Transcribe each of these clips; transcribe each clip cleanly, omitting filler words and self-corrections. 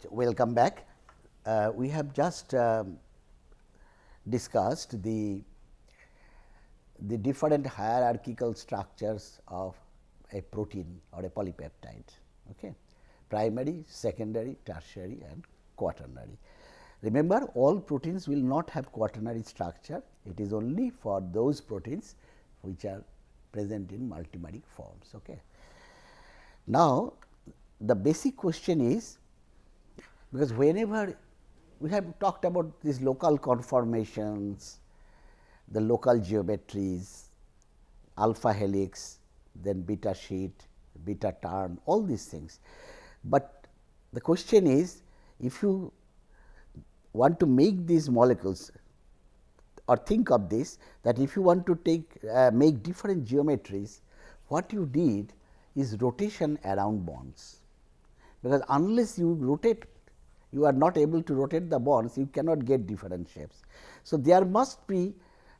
welcome back. We have just discussed the different hierarchical structures of a protein or a polypeptide. Okay. Primary, secondary, tertiary and quaternary. Remember, all proteins will not have quaternary structure, it is only for those proteins which are present in multimeric forms. Okay. Now, the basic question is, because whenever we have talked about these local conformations, the local geometries, alpha helix, then beta sheet, beta turn, all these things. But the question is, if you want to make these molecules or think of this, that if you want to make different geometries, what you did is rotation around bonds, because unless you rotate, you are not able to rotate the bonds, you cannot get different shapes. So, there must be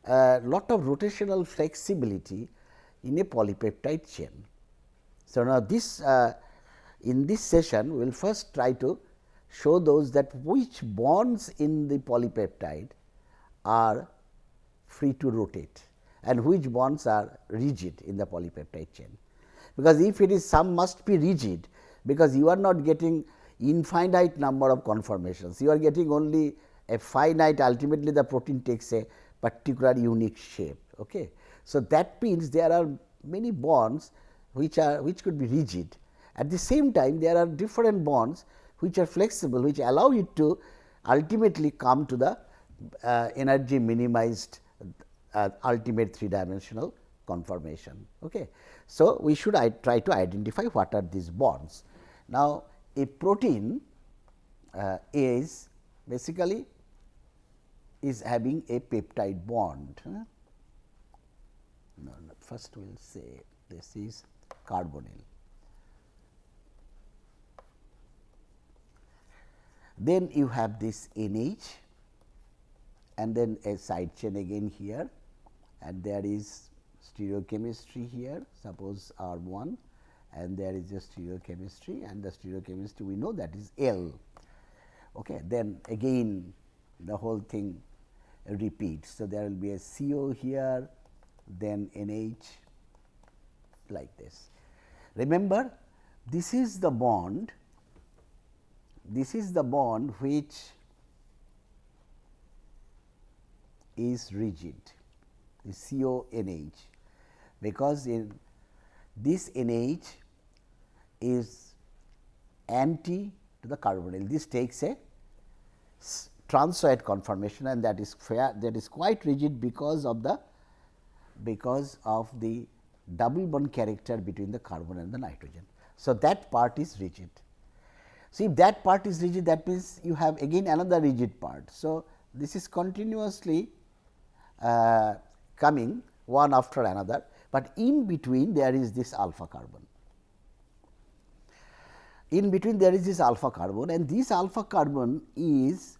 a lot of rotational flexibility in a polypeptide chain. So, now this in this session we will first try to show those that which bonds in the polypeptide are free to rotate and which bonds are rigid in the polypeptide chain. Because if it is some must be rigid, because you are not getting infinite number of conformations, you are getting only a finite, ultimately the protein takes a particular unique shape. Okay. So, that means there are many bonds which could be rigid. At the same time, there are different bonds which are flexible, which allow it to ultimately come to the energy minimized ultimate 3-dimensional conformation. Okay. So, we should try to identify what are these bonds. Now, a protein is basically is having a peptide bond. No, first we will say this is carbonyl. Then you have this NH and then a side chain again here, and there is stereochemistry here, suppose R1, and there is a stereochemistry, and the stereochemistry we know that is L. Okay. Then again the whole thing repeats. So, there will be a CO here, then NH like this. Remember, this is the bond which is rigid, the CONH, because in this NH is anti to the carbonyl. This takes a transoid conformation, and that is quite rigid because of the double bond character between the carbon and the nitrogen. So, that part is rigid. So, if that part is rigid, that means you have again another rigid part. So, this is continuously coming one after another, but in between there is this alpha carbon. In between there is this alpha carbon, and this alpha carbon is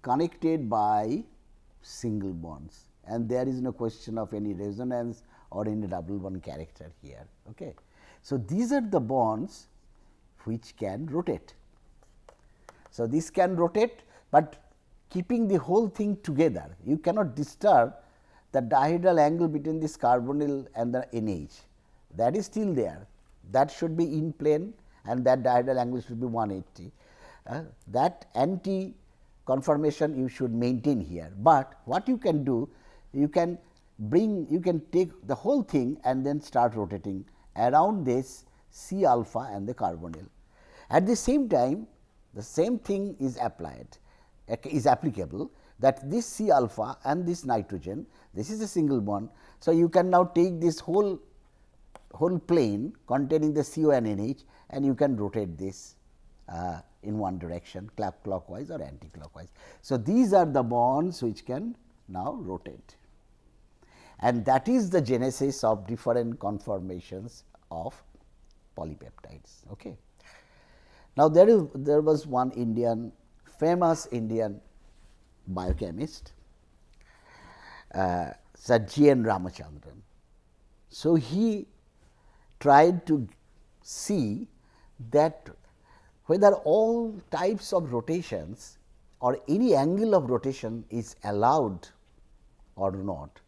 connected by single bonds, and there is no question of any resonance or any double bond character here. Okay. So, these are the bonds which can rotate. So, this can rotate, but keeping the whole thing together, you cannot disturb the dihedral angle between this carbonyl and the NH, that is still there, that should be in plane, and that dihedral angle should be 180. That anti conformation you should maintain here, but what you can do, you can take the whole thing and then start rotating around this C alpha and the carbonyl. At the same time, the same thing is applicable, that this C alpha and this nitrogen, this is a single bond. So, you can now take this whole plane containing the CO and NH, and you can rotate this in one direction, clockwise or anti-clockwise. So, these are the bonds which can now rotate, and that is the genesis of different conformations of polypeptides. Okay. Now, there was one famous Indian biochemist, Sir G. N. Ramachandran. So, he tried to see that whether all types of rotations or any angle of rotation is allowed or not.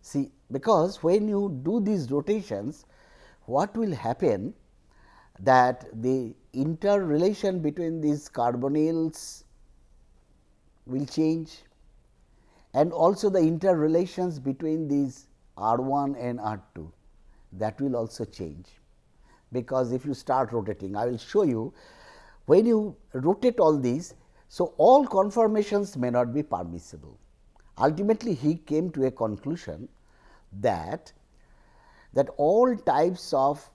See, because when you do these rotations, what will happen that the interrelation between these carbonyls will change, and also the interrelations between these R 1 and R 2, that will also change. Because if you start rotating, I will show you when you rotate all these. So, all conformations may not be permissible. Ultimately, he came to a conclusion that all types of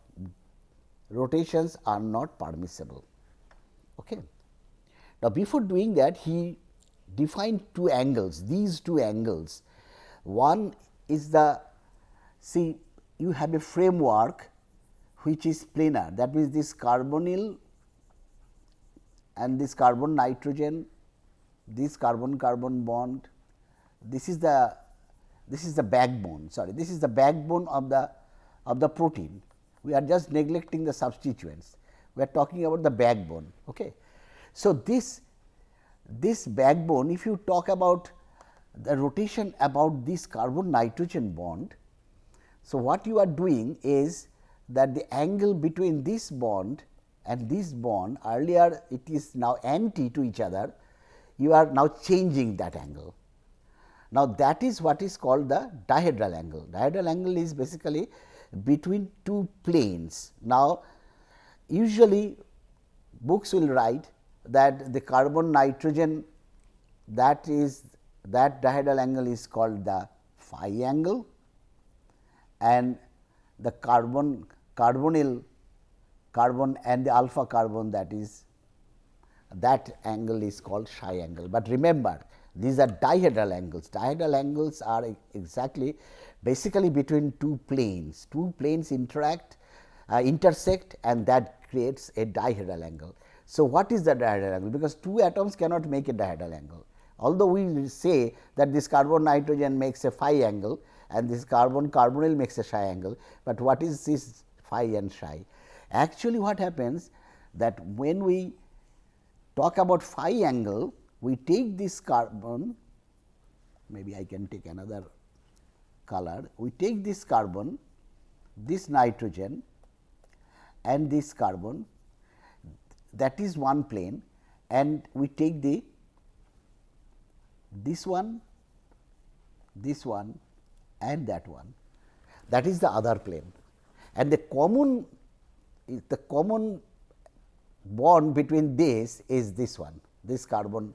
rotations are not permissible. Okay. Now, before doing that, he defined two angles, these two angles. One is the, see, you have a framework which is planar, that means this carbonyl and this carbon nitrogen, this carbon carbon bond, this is the backbone, sorry, this is the backbone of the protein. We are just neglecting the substituents, we are talking about the backbone. Okay. So, this backbone, if you talk about the rotation about this carbon nitrogen bond, so what you are doing is that the angle between this bond and this bond, earlier it is now anti to each other, you are now changing that angle. Now, that is what is called the dihedral angle. Dihedral angle is basically between two planes. Now, usually books will write that the carbon nitrogen, that dihedral angle is called the phi angle, and the carbonyl carbon and the alpha carbon, that angle is called psi angle. But remember, these are dihedral angles. Dihedral angles are exactly basically between two planes. Two planes intersect, and that creates a dihedral angle. So, what is the dihedral angle? Because two atoms cannot make a dihedral angle. Although we say that this carbon nitrogen makes a phi angle and this carbon carbonyl makes a psi angle, but what is this phi and psi? Actually, what happens that when we talk about phi angle, we take this carbon, maybe I can take another color, we take this carbon, this nitrogen and this carbon, that is one plane, and we take this one and that one, that is the other plane, and the common bond between this is this one, this carbon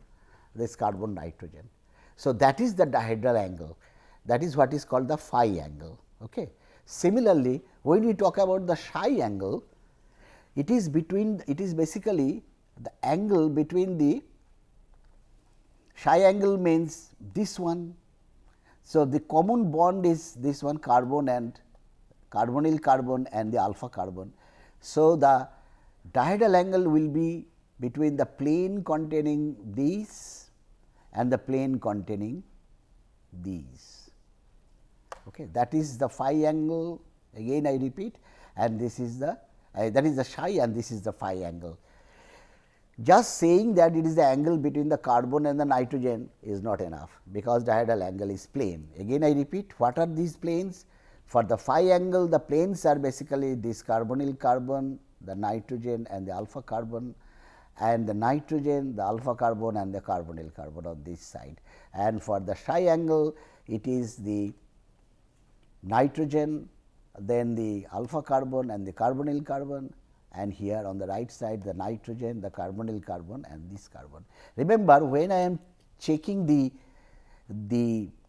nitrogen. So, that is the dihedral angle, that is what is called the phi angle. Okay. Similarly, when we talk about the psi angle, it is basically the angle between the psi angle means this one. So, the common bond is this one, carbon and carbonyl carbon and the alpha carbon. So, the dihedral angle will be between the plane containing these and the plane containing these. Okay. That is the phi angle, again I repeat, and this is the that is the psi and this is the phi angle. Just saying that it is the angle between the carbon and the nitrogen is not enough, because dihedral angle is plane. Again I repeat, what are these planes? For the phi angle, the planes are basically this carbonyl carbon, the nitrogen and the alpha carbon, and the nitrogen, the alpha carbon and the carbonyl carbon on this side. And for the psi angle, it is the nitrogen, then the alpha carbon and the carbonyl carbon, and here on the right side the nitrogen, the carbonyl carbon and this carbon. Remember, when I am checking the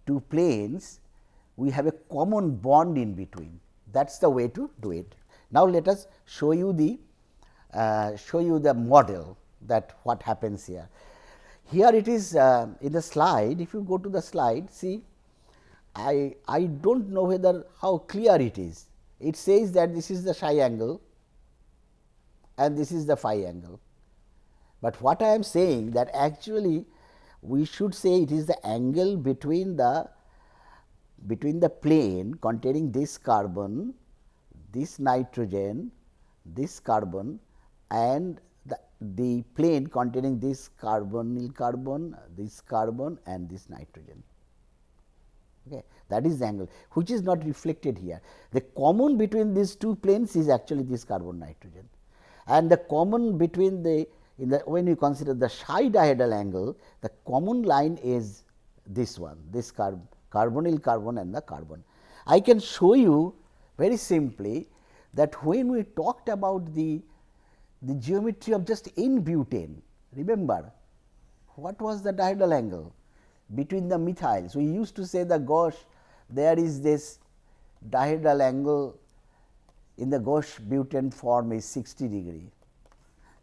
two planes, we have a common bond in between. That is the way to do it. Now, let us show you the model, that what happens here. Here it is in the slide. If you go to the slide, see, I do not know whether how clear it is. It says that this is the psi angle and this is the phi angle, but what I am saying that actually we should say it is the angle between the plane containing this carbon, this nitrogen, this carbon and the the plane containing this carbonyl carbon, this carbon and this nitrogen. Okay. That is the angle which is not reflected here. The common between these two planes is actually this carbon nitrogen, and the common between the when you consider the psi dihedral angle, the common line is this one, this carbonyl carbon and the carbon. I can show you very simply that when we talked about the geometry of just N-butane, remember what was the dihedral angle between the methyls? We used to say the gauche, there is this dihedral angle in the gauche butane form is 60 degree,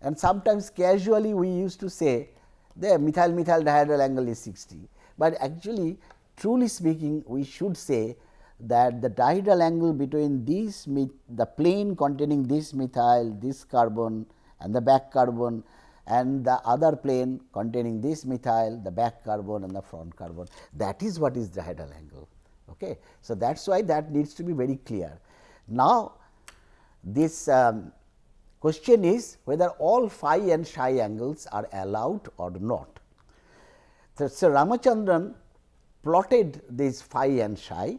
and sometimes casually we used to say the methyl dihedral angle is 60, but actually truly speaking we should say that the dihedral angle between these the plane containing this methyl, this carbon and the back carbon, and the other plane containing this methyl, the back carbon and the front carbon, that is what is the dihedral angle. Okay. So, that is why that needs to be very clear. Now, this question is whether all phi and psi angles are allowed or not. So, Ramachandran plotted this phi and psi.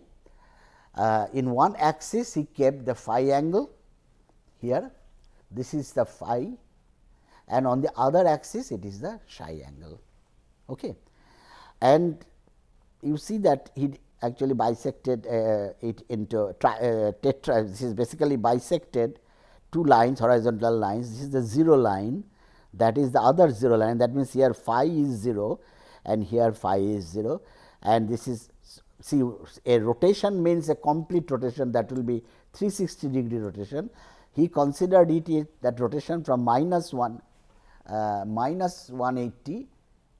In one axis he kept the phi angle here, this is the phi, and on the other axis it is the psi angle. Okay. And you see that he actually bisected it into tetra. This is basically bisected two lines, horizontal lines. This is the 0 line, that is the other 0 line, that means here phi is 0 and here phi is 0, and this is, see, a rotation means a complete rotation, that will be 360 degree rotation. He considered it that rotation from minus 180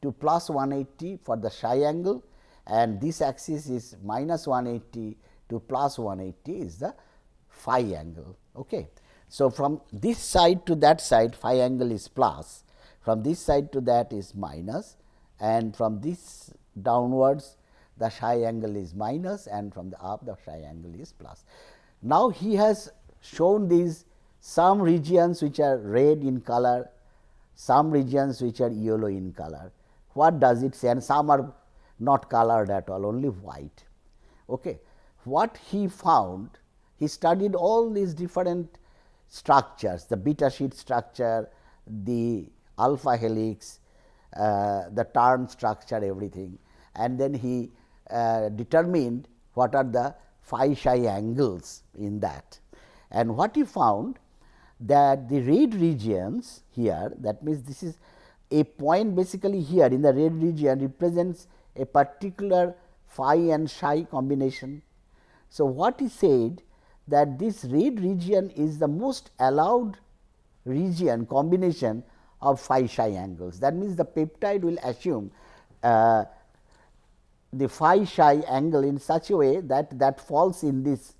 to plus 180 for the psi angle, and this axis is minus 180 to plus 180 is the phi angle. Okay. So, from this side to that side phi angle is plus, from this side to that is minus, and from this downwards the psi angle is minus, and from the up the psi angle is plus. Now, he has shown these some regions which are red in color, some regions which are yellow in color. What does it say? And some are not colored at all, only white. Okay. What he found, he studied all these different structures, the beta sheet structure, the alpha helix, the turn structure, everything, and then he determined what are the phi psi angles in that. And what he found, that the red regions here, that means this is a point basically here in the red region represents a particular phi and psi combination. So, what he said, that this red region is the most allowed region combination of phi psi angles. That means, the peptide will assume the phi psi angle in such a way that that falls in this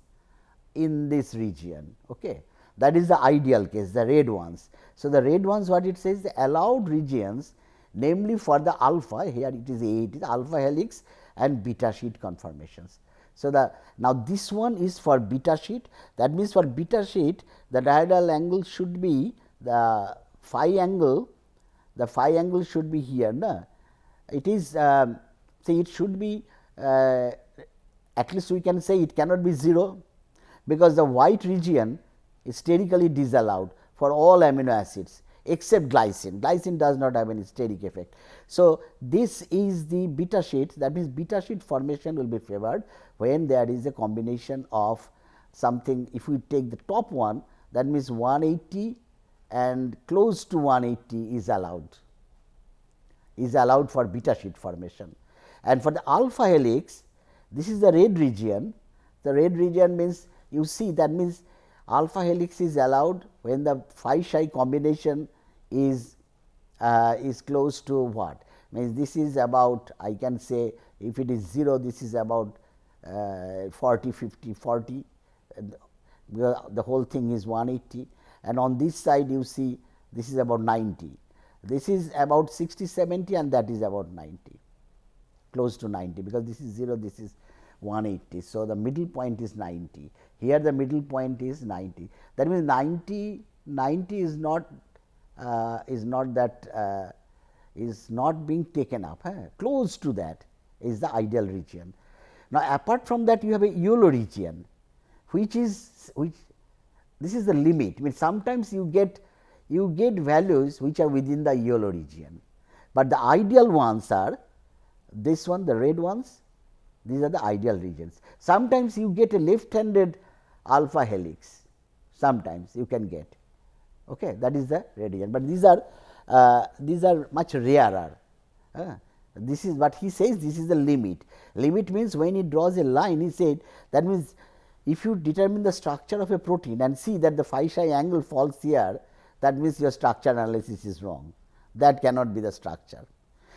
region. Okay. That is the ideal case, the red ones. So, the red ones, what it says, the allowed regions, namely for the alpha, here it is A, it is alpha helix and beta sheet conformations. So, now this one is for beta sheet, that means for beta sheet the dihedral angle should be the phi angle should be here. No? It is say it should be at least we can say it cannot be 0, because the white region is sterically disallowed for all amino acids except glycine. Glycine does not have any steric effect. So, this is the beta sheet, that means beta sheet formation will be favored when there is a combination of something. If we take the top one, that means 180 and close to 180 is allowed for beta sheet formation. And for the alpha helix, this is the red region. The red region means, you see, that means alpha helix is allowed when the phi psi combination is close to what, means this is about, I can say if it is 0, this is about 40, 50, 40, the whole thing is 180, and on this side you see this is about 90, this is about 60, 70 and that is about 90, close to 90, because this is 0, this is 180. So, the middle point is 90, here the middle point is 90, that means 90 is not is not that is not being taken up. Close to that is the ideal region. Now, apart from that, you have a YOLO region, which is this is the limit. I mean, sometimes you get values which are within the YOLO region, but the ideal ones are this one, the red ones. These are the ideal regions. Sometimes you get a left-handed alpha helix. Sometimes you can get. Okay, that is the red region, but these are much rarer. This is what he says, this is the limit. Limit means when he draws a line, he said that means if you determine the structure of a protein and see that the phi psi angle falls here, that means your structure analysis is wrong. That cannot be the structure.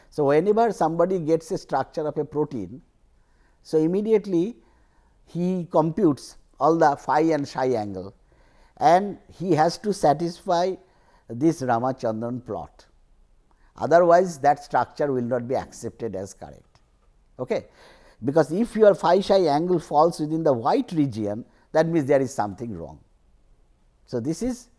So, whenever somebody gets a structure of a protein, so immediately he computes all the phi and psi angle, and he has to satisfy this Ramachandran plot. Otherwise, that structure will not be accepted as correct. Okay? Because if your phi psi angle falls within the white region, that means there is something wrong. So, this is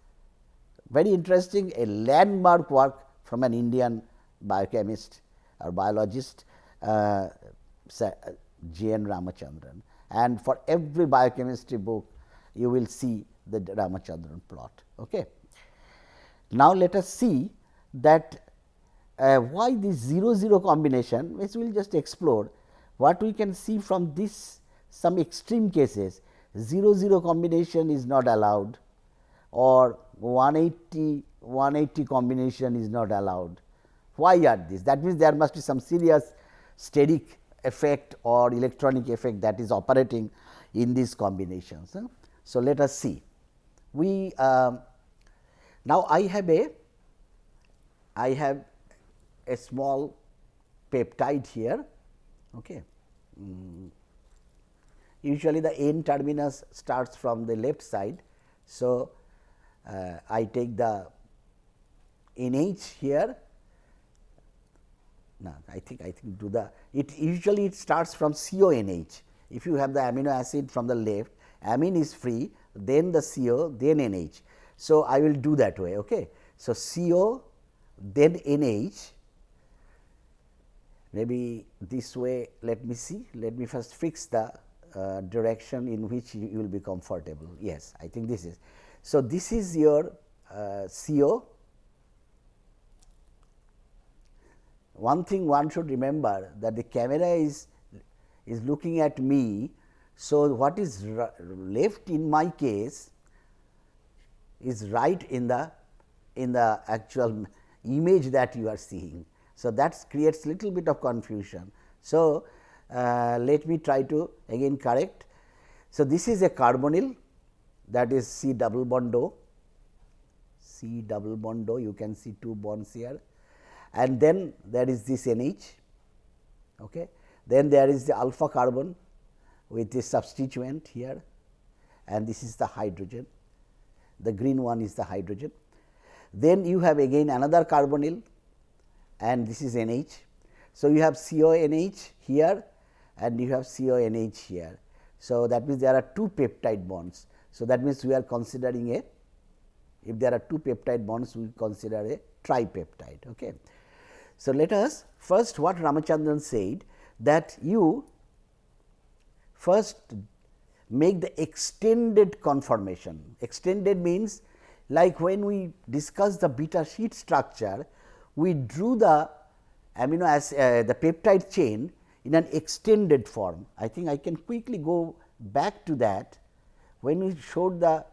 very interesting, a landmark work from an Indian biochemist or biologist, J. N. Ramachandran, and for every biochemistry book you will see the Ramachandran plot. Okay. Now, let us see that why this 0-0 combination, which we will just explore what we can see from this some extreme cases 0-0 combination is not allowed, or 180 combination is not allowed. Why are this? That means, there must be some serious steric effect or electronic effect that is operating in these combinations. So, let us see. We now I have a small peptide here. Okay. Usually the N terminus starts from the left side. So, I take the NH here. No, I think do the it usually it starts from CONH. If you have the amino acid from the left, amine is free, then the CO, then NH. So, I will do that way. Okay. So, CO, then NH, maybe this way. Let me see, let me first fix the direction in which you will be comfortable. Yes, I think this is. So, this is your CO. One thing one should remember, that the camera is looking at me. So, what is left in my case is right in the actual image that you are seeing. So, that creates little bit of confusion. So, let me try to again correct. So, this is a carbonyl, that is C double bond O, C double bond O, you can see two bonds here, and then there is this NH. Okay. Then there is the alpha carbon with this substituent here, and this is the hydrogen, the green one is the hydrogen. Then you have again another carbonyl, and this is NH. So, you have CONH here and you have CONH here. So, that means there are two peptide bonds. So, that means we are considering a, if there are two peptide bonds, we consider a tripeptide. Okay. So, let us first what Ramachandran said, that you first make the extended conformation. Extended means, like when we discussed the beta sheet structure, we drew the amino acid the peptide chain in an extended form. I think I can quickly go back to that. When we showed the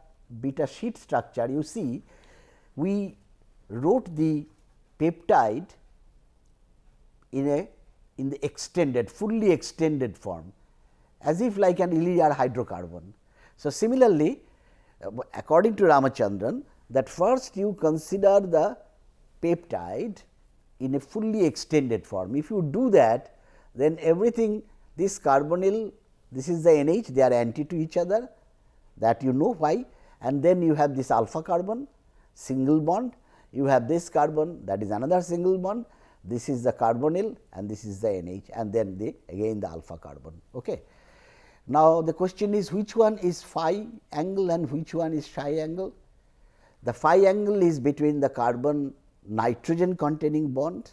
beta sheet structure, you see we wrote the peptide in the extended, fully extended form, as if like an linear hydrocarbon. So, similarly, according to Ramachandran, that first you consider the peptide in a fully extended form. If you do that, then everything, this carbonyl, this is the NH, they are anti to each other, that you know why, and then you have this alpha carbon, single bond, you have this carbon, that is another single bond, this is the carbonyl and this is the NH, and then again the alpha carbon. Okay. Now, the question is, which one is phi angle and which one is psi angle? the phi angle is between the carbon nitrogen containing bond.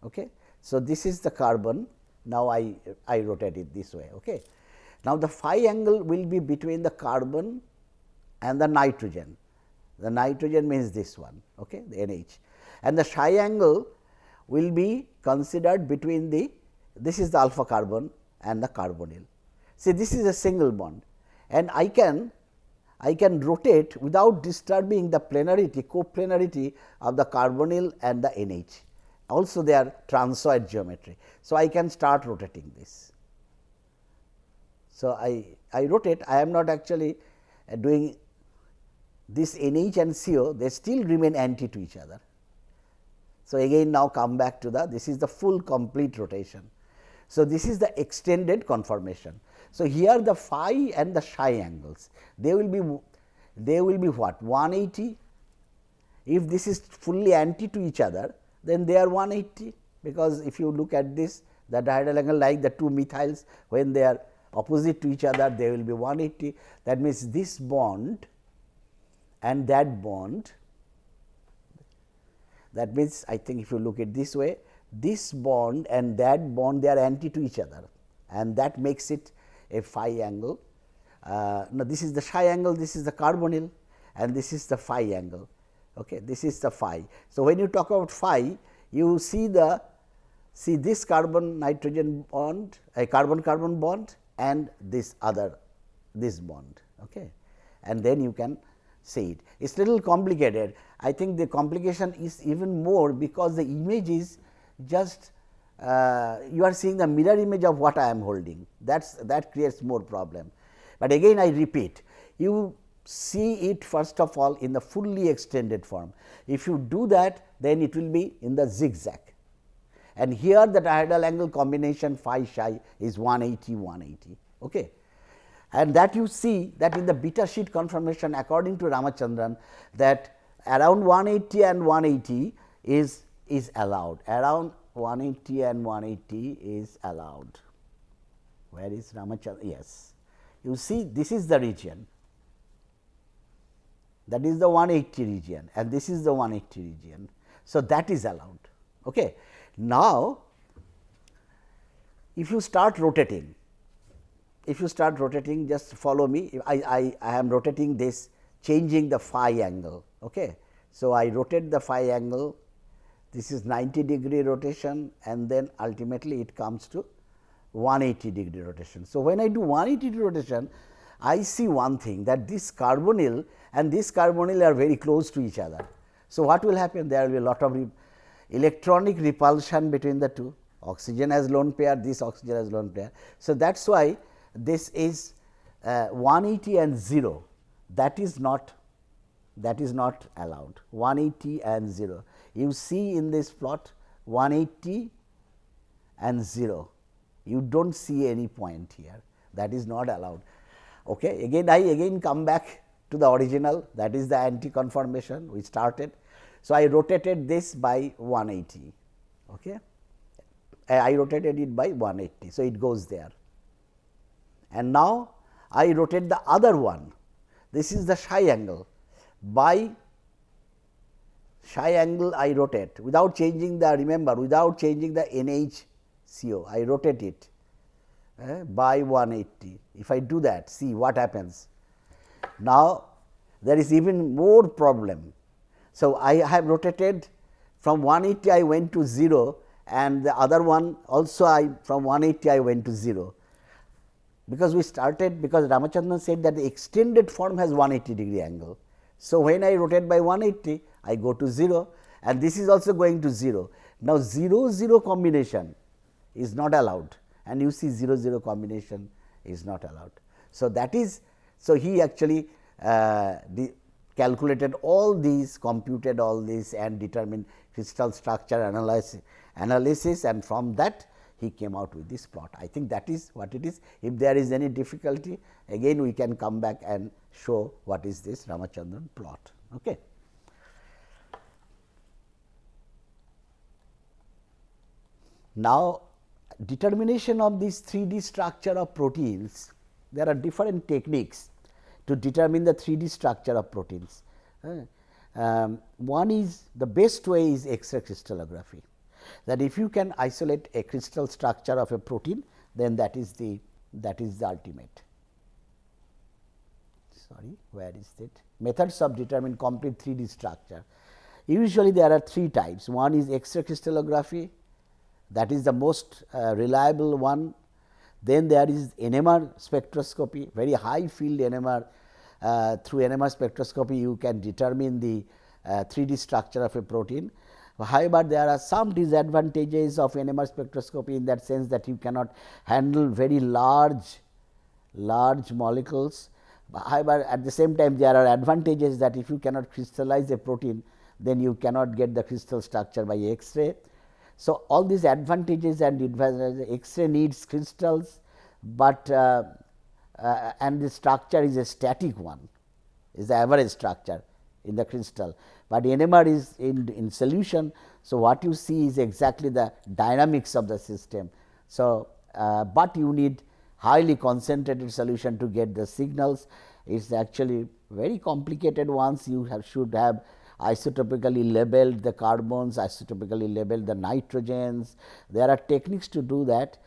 Okay. So, this is the carbon. Now, I rotate it this way. Okay. Now, the phi angle will be between the carbon and the nitrogen. The nitrogen means this one, okay, the NH, and the psi angle will be considered between the, this is the alpha carbon and the carbonyl. See, this is a single bond, and I can rotate without disturbing the planarity, coplanarity of the carbonyl and the NH. Also, they are transsoid geometry. So, I can start rotating this. So, I rotate. I am not actually doing this NH and CO, they still remain anti to each other. So, again now come back to the, this is the full complete rotation. So, this is the extended conformation. So, here the phi and the psi angles, they will be what, 180. If this is fully anti to each other, then they are 180, because if you look at this, the dihedral angle like the two methyls, when they are opposite to each other, they will be 180. That means, this bond and that bond, that means, I think if you look at this way, this bond and that bond, they are anti to each other, and that makes it a phi angle. Now, this is the psi angle, this is the carbonyl, and this is the phi angle. Okay. This is the phi. So, when you talk about phi, you see this carbon nitrogen bond, a carbon carbon bond, and this bond. Okay. And then you can see it. It is little complicated. I think the complication is even more, because the image is just you are seeing the mirror image of what I am holding, that creates more problem. But again I repeat, you see it first of all in the fully extended form. If you do that, then it will be in the zigzag, and here the dihedral angle combination phi psi is 180 180. Okay. And that you see that in the beta sheet conformation, according to Ramachandran, that around 180 and 180 is allowed, around 180 and 180 is allowed. Where is Ramachandran? Yes, you see this is the region, that is the 180 region, and this is the 180 region. So, that is allowed. Okay. Now, if you start rotating, just follow me. I am rotating this, changing the phi angle. Okay. So, I rotate the phi angle, this is 90-degree rotation, and then ultimately it comes to 180-degree rotation. So, when I do 180-degree rotation, I see one thing, that this carbonyl and this carbonyl are very close to each other. So, what will happen? There will be a lot of electronic repulsion between the two, oxygen as lone pair, this oxygen as lone pair. So, that is why this is 180 and 0, that is not allowed, 180 and 0. You see in this plot 180 and 0, you do not see any point here, that is not allowed. Okay. Again I come back to the original, that is the anti conformation we started. So, I rotated this by 180. Okay. I rotated it by 180. So, it goes there, and now I rotate the other one. This is the psi angle. By psi angle I rotate without changing the, remember, without changing the NHCO, I rotate it by 180. If I do that, see what happens. Now, there is even more problem. So, I have rotated from 180 I went to 0, and the other one also from 180 I went to 0, because we started, because Ramachandran said that the extended form has 180-degree angle. So, when I rotate by 180, I go to 0, and this is also going to 0. Now, 0 combination is not allowed, and you see 0 combination is not allowed. So, that is, so he actually calculated all these, computed all these, and determined crystal structure analysis, and from that he came out with this plot. I think that is what it is. If there is any difficulty, again we can come back and show what is this Ramachandran plot. Okay. Now, determination of this 3D structure of proteins, there are different techniques to determine the 3D structure of proteins. One is the best way is X-ray crystallography, that if you can isolate a crystal structure of a protein, then that is the ultimate. Sorry, where is it? Methods of determining complete 3D structure. Usually there are three types. One is X-ray crystallography, that is the most reliable one. Then there is NMR spectroscopy, very high field NMR. Through NMR spectroscopy you can determine the 3D structure of a protein. However, there are some disadvantages of NMR spectroscopy in that sense that you cannot handle very large molecules. However, at the same time there are advantages that if you cannot crystallize a protein, then you cannot get the crystal structure by X-ray. So, all these advantages and disadvantages, X-ray needs crystals, but and the structure is a static one, is the average structure in the crystal, but NMR is in solution. So, what you see is exactly the dynamics of the system. So, but you need highly concentrated solution to get the signals. It is actually very complicated ones. You should have isotopically labeled the carbons, isotopically labeled the nitrogens. There are techniques to do that,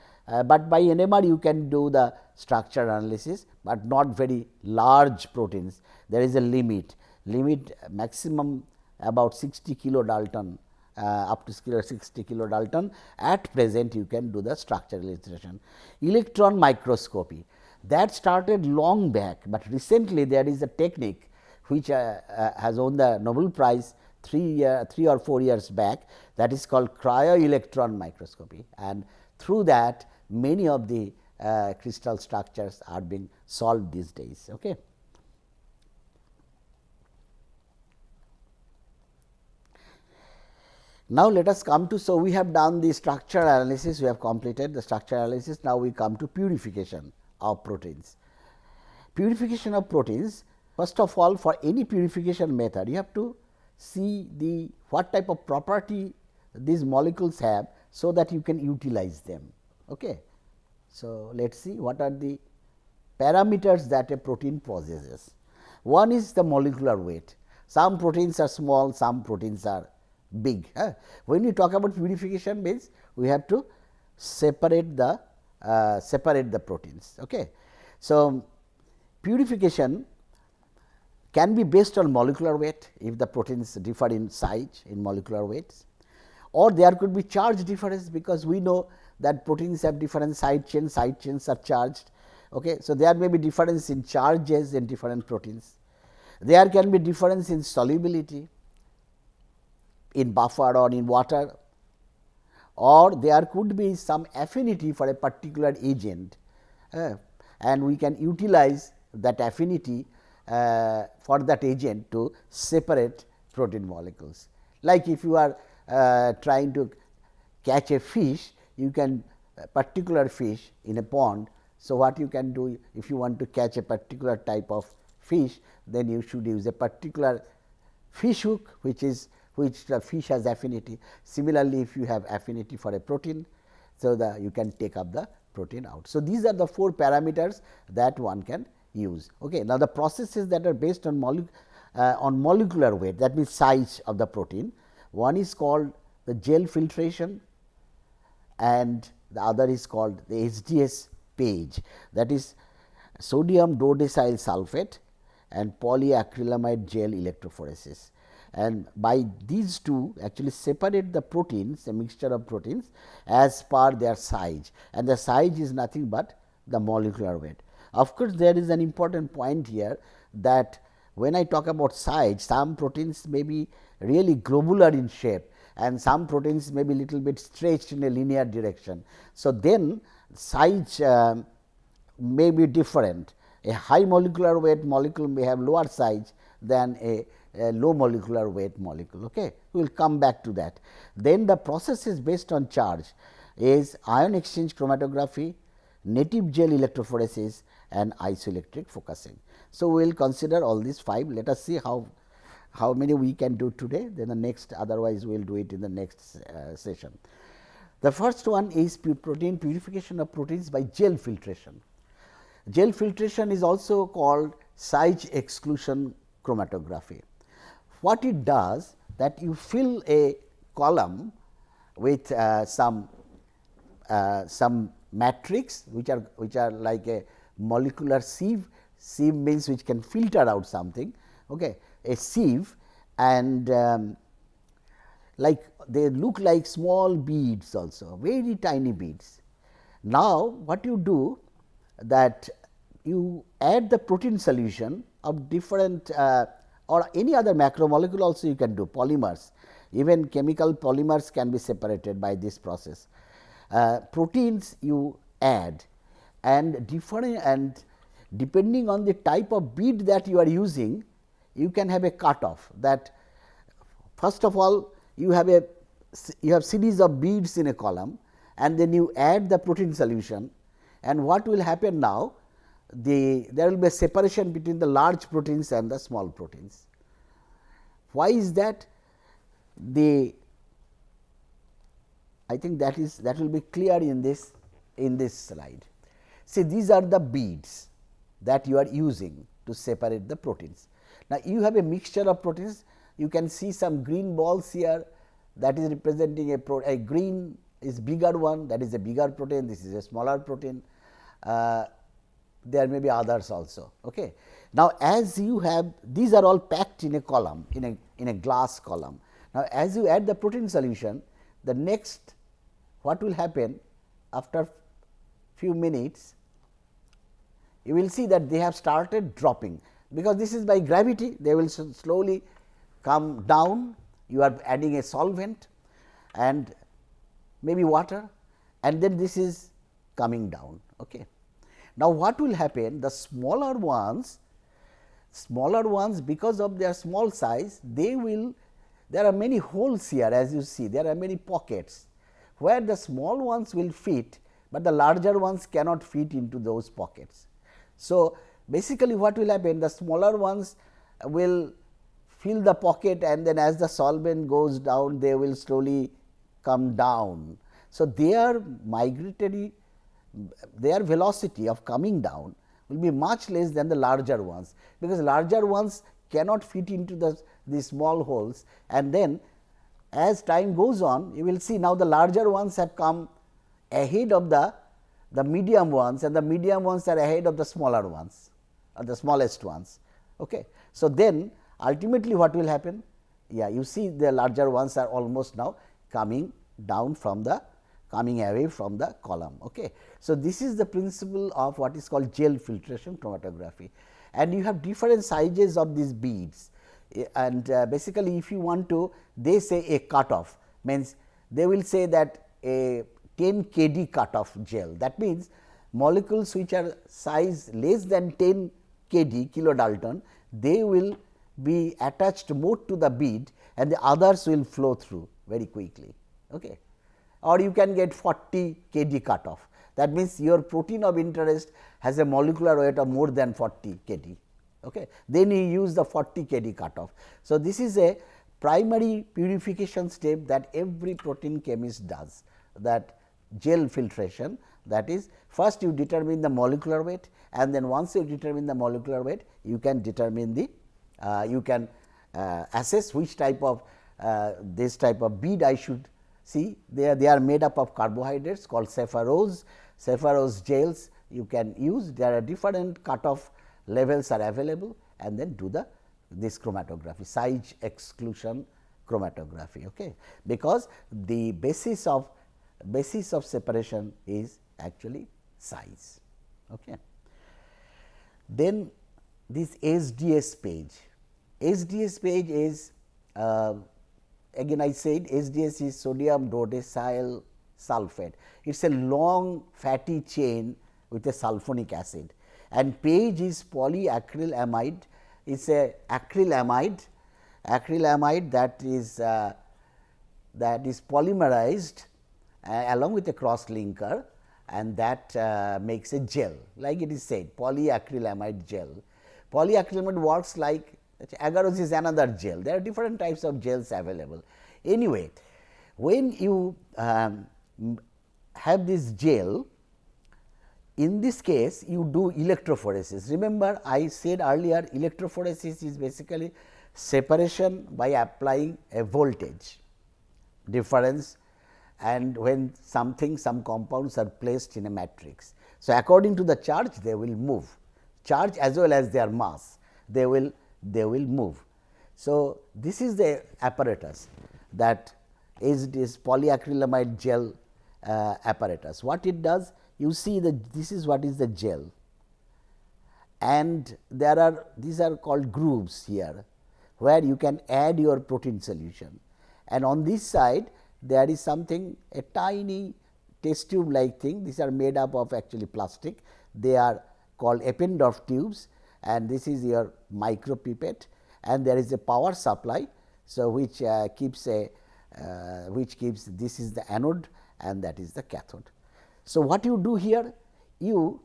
but by NMR you can do the structure analysis, but not very large proteins. There is a limit maximum about 60 kilodalton, up to 60 kilodalton. At present you can do the structural illustration. Electron microscopy, that started long back, but recently there is a technique which has won the Nobel Prize 3 or 4 years back, that is called cryo-electron microscopy, and through that many of the crystal structures are being solved these days. Okay. Now, let us come to, so we have done the structure analysis, we have completed the structure analysis. Now, we come to purification of proteins. Purification of proteins, first of all, for any purification method, you have to see the what type of property these molecules have, so that you can utilize them. Okay. So, let us see what are the parameters that a protein possesses. One is the molecular weight. Some proteins are small, some proteins are big. When we talk about purification means, we have to separate the proteins. Okay. So, purification can be based on molecular weight, if the proteins differ in size in molecular weights, or there could be charge difference, because we know that proteins have different side chains are charged. Okay. So, there may be difference in charges in different proteins. There can be difference in solubility in buffer or in water, or there could be some affinity for a particular agent, and we can utilize that affinity for that agent to separate protein molecules. Like if you are trying to catch a fish, you can particular fish in a pond. So, what you can do, if you want to catch a particular type of fish, then you should use a particular fish hook, which the fish has affinity. Similarly, if you have affinity for a protein, so that you can take up the protein out. So, these are the 4 parameters that one can use. Okay. Now, the processes that are based on molecular weight, that means size of the protein. One is called the gel filtration, and the other is called the SDS page, that is sodium dodecyl sulfate and polyacrylamide gel electrophoresis. And by these two actually separate the proteins, a mixture of proteins as per their size, and the size is nothing but the molecular weight. Of course, there is an important point here, that when I talk about size, some proteins may be really globular in shape, and some proteins may be little bit stretched in a linear direction. So, then size may be different. A high molecular weight molecule may have lower size than a low molecular weight molecule. Okay. We will come back to that. Then the process is based on charge is ion exchange chromatography, native gel electrophoresis, and isoelectric focusing. So, we will consider all these 5. Let us see how many we can do today, then the next, otherwise we will do it in the next session. The first one is protein purification of proteins by gel filtration. Gel filtration is also called size exclusion chromatography. what it does, that you fill a column with some matrix which are like a molecular sieve. Sieve means which can filter out something, okay, a sieve, and like they look like small beads also, very tiny beads. Now, what you do, that you add the protein solution of different or any other macromolecule also you can do, polymers, even chemical polymers can be separated by this process. Proteins you add, and depending on the type of bead that you are using, you can have a cutoff. That first of all, you have series of beads in a column, and then you add the protein solution, and what will happen now, there will be a separation between the large proteins and the small proteins. Why is that? I think that will be clear in this slide. See, these are the beads that you are using to separate the proteins. Now, you have a mixture of proteins. You can see some green balls here, that is representing a green is bigger one, that is a bigger protein, this is a smaller protein. There may be others also. Okay. Now, as you have, these are all packed in a column, in a glass column. Now, as you add the protein solution, the next what will happen after few minutes, you will see that they have started dropping, because this is by gravity, they will slowly come down. You are adding a solvent and maybe water, and then this is coming down. Okay. Now, what will happen, the smaller ones because of their small size, there are many holes here, as you see, there are many pockets where the small ones will fit, but the larger ones cannot fit into those pockets. So, basically what will happen, the smaller ones will fill the pocket, and then as the solvent goes down, they will slowly come down. So, their velocity of coming down will be much less than the larger ones, because larger ones cannot fit into the small holes, and then as time goes on, you will see now the larger ones have come ahead of the medium ones, and the medium ones are ahead of the smaller ones, or the smallest ones. Okay. So, then ultimately what will happen? Yeah, you see the larger ones are almost now coming down coming away from the column. Okay. So, this is the principle of what is called gel filtration chromatography, and you have different sizes of these beads, and basically if you want to, they say a cutoff, means they will say that a 10 kD cutoff gel, that means molecules which are size less than 10 kD kilodalton, they will be attached more to the bead, and the others will flow through very quickly. Okay. Or you can get 40 kD cutoff, that means your protein of interest has a molecular weight of more than 40 kD. Okay. Then you use the 40 kD cutoff. So, this is a primary purification step that every protein chemist does, that gel filtration, that is first you determine the molecular weight, and then once you determine the molecular weight, you can determine the assess which type of this type of bead I should see. They are made up of carbohydrates called saccharose gels you can use. There are different cutoff levels are available, and then do this chromatography, size exclusion chromatography. Okay. Because the basis of separation is actually size. Okay. Then this SDS page. SDS page is again I said SDS is sodium dodecyl sulphate. It is a long fatty chain with a sulfonic acid, and page is polyacrylamide. It is a acrylamide that is polymerized along with a cross linker, and that makes a gel, like it is said, polyacrylamide gel. Polyacrylamide works like agarose is another gel. There are different types of gels available. Anyway, when you have this gel, in this case you do electrophoresis. Remember, I said earlier electrophoresis is basically separation by applying a voltage difference, and when some compounds are placed in a matrix. So, according to the charge they will move, charge as well as their mass, they will move. So, this is the apparatus that is this polyacrylamide gel apparatus. What it does? You see that this is what is the gel, and there are these are called grooves here, where you can add your protein solution, and on this side there is something, a tiny test tube like thing. These are made up of actually plastic. They are called Eppendorf tubes, and this is your micro pipette, and there is a power supply. So, which keeps this is the anode and that is the cathode. So, what you do here, you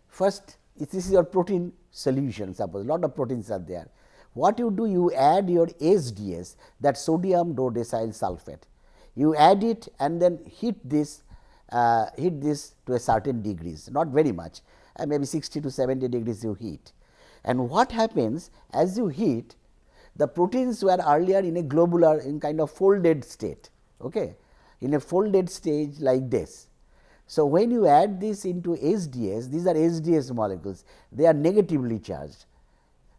first, if this is your protein solution, suppose lot of proteins are there, what you do, you add your SDS, that sodium dodecyl sulphate, you add it and then heat this to a certain degrees, not very much, maybe 60 to 70 degrees you heat. And what happens as you heat, the proteins were earlier in a globular, in kind of folded state, okay, in a folded stage like this. So, when you add this into SDS, these are SDS molecules, they are negatively charged,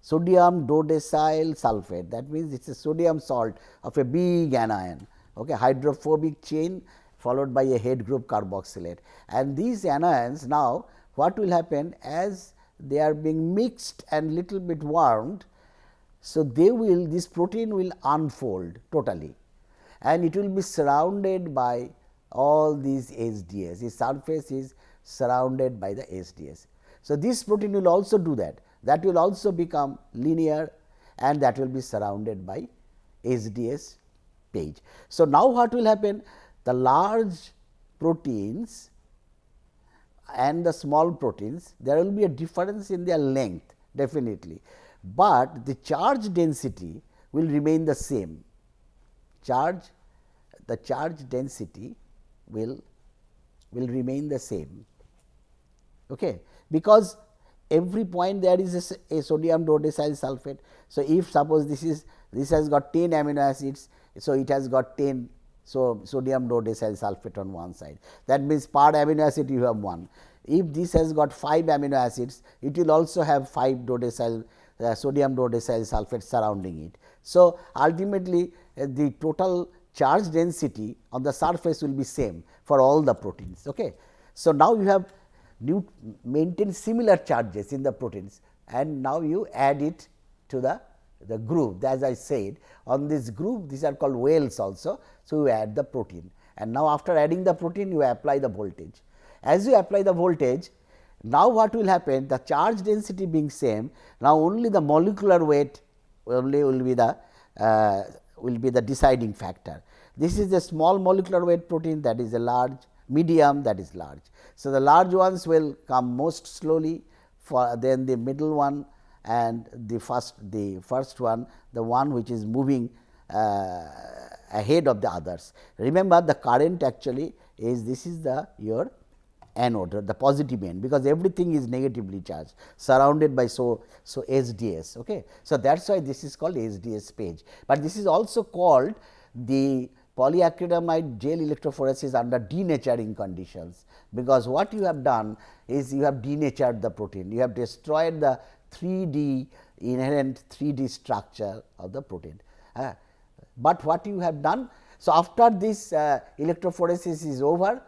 sodium dodecyl sulphate, that means it is a sodium salt of a big anion, okay, hydrophobic chain followed by a head group carboxylate. And these anions, now what will happen, as they are being mixed and little bit warmed, so they will, this protein will unfold totally, and it will be surrounded by all these SDS, its surface is surrounded by the SDS. So, this protein will also do that, that will also become linear and that will be surrounded by SDS page. So, now what will happen, the large proteins and the small proteins, there will be a difference in their length definitely, but the charge density will remain the same, the charge density will remain the same, okay, because every point there is a sodium dodecyl sulphate. So, if suppose this has got 10 amino acids, so it has got 10 sodium dodecyl sulphate on one side, that means per amino acid you have 1. If this has got 5 amino acids, it will also have 5 sodium dodecyl sulphate surrounding it. So, ultimately the total charge density on the surface will be same for all the proteins. Okay. So, now you have maintain similar charges in the proteins, and now you add it to the groove. As I said, on this groove, these are called wells also. So, you add the protein, and now after adding the protein you apply the voltage. As you apply the voltage, now what will happen, the charge density being same, now only the molecular weight only will be the deciding factor. This is a small molecular weight protein, that is a large, medium, that is large. So, the large ones will come most slowly, then the middle one, and the first one, the one which is moving ahead of the others. Remember, the current actually is, this is your anode, the positive end, because everything is negatively charged, surrounded by SDS. Okay. So, that is why this is called SDS page, but this is also called the polyacrylamide gel electrophoresis under denaturing conditions, because what you have done is you have denatured the protein, you have destroyed the 3D inherent 3D structure of the protein. But what you have done, so after this electrophoresis is over,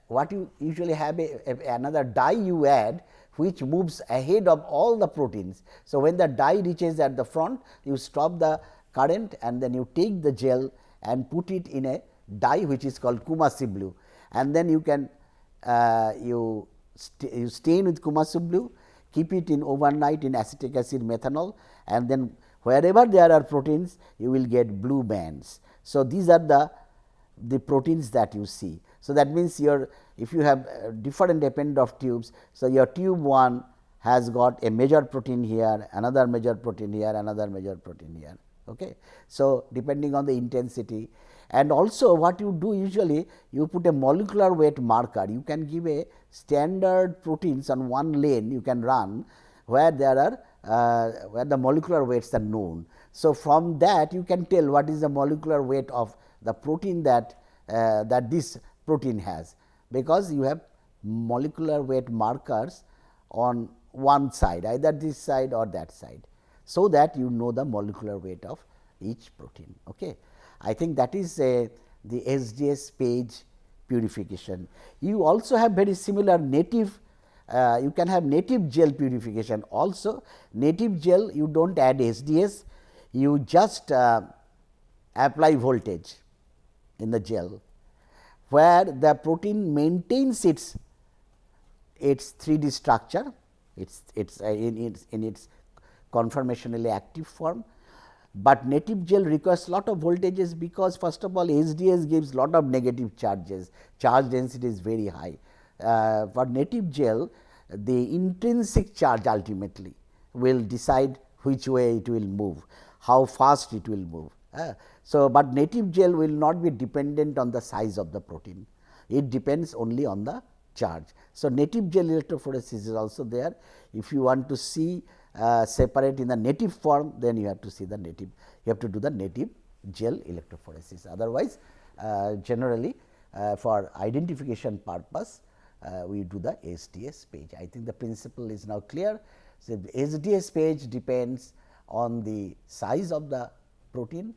what you usually have another dye you add, which moves ahead of all the proteins. So, when the dye reaches at the front, you stop the current and then you take the gel and put it in a dye which is called Kumasi blue, and then you can you stain with Kumasi blue, keep it in overnight in acetic acid methanol, and then wherever there are proteins you will get blue bands. So, these are the proteins that you see. So, that means if you have different Eppendorf tubes, so your tube 1 has got a major protein here, another major protein here, another major protein here. Okay. So, depending on the intensity, and also what you do usually, you put a molecular weight marker, you can give a standard proteins on one lane you can run, where there are where the molecular weights are known. So, from that you can tell what is the molecular weight of the protein that this protein has, because you have molecular weight markers on one side, either this side or that side, so that you know the molecular weight of each protein. Okay. I think that is the SDS page purification. You also have very similar native, you can have native gel purification also. Native gel you do not add SDS, you just apply voltage in the gel, where the protein maintains its 3D structure, in its conformationally active form. But native gel requires lot of voltages, because first of all SDS gives lot of negative charges, charge density is very high. For native gel, the intrinsic charge ultimately will decide which way it will move, how fast it will move. So, but native gel will not be dependent on the size of the protein, it depends only on the charge. So, native gel electrophoresis is also there. If you want to see separate in the native form, then you have to see the native, you have to do the native gel electrophoresis. Otherwise, generally for identification purpose, we do the SDS page. I think the principle is now clear. So, the SDS page depends on the size of the protein,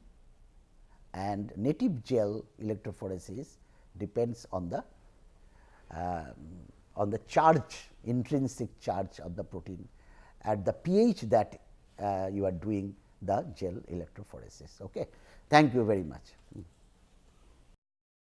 and native gel electrophoresis depends on the charge, intrinsic charge of the protein at the pH that you are doing the gel electrophoresis. Okay. Thank you very much.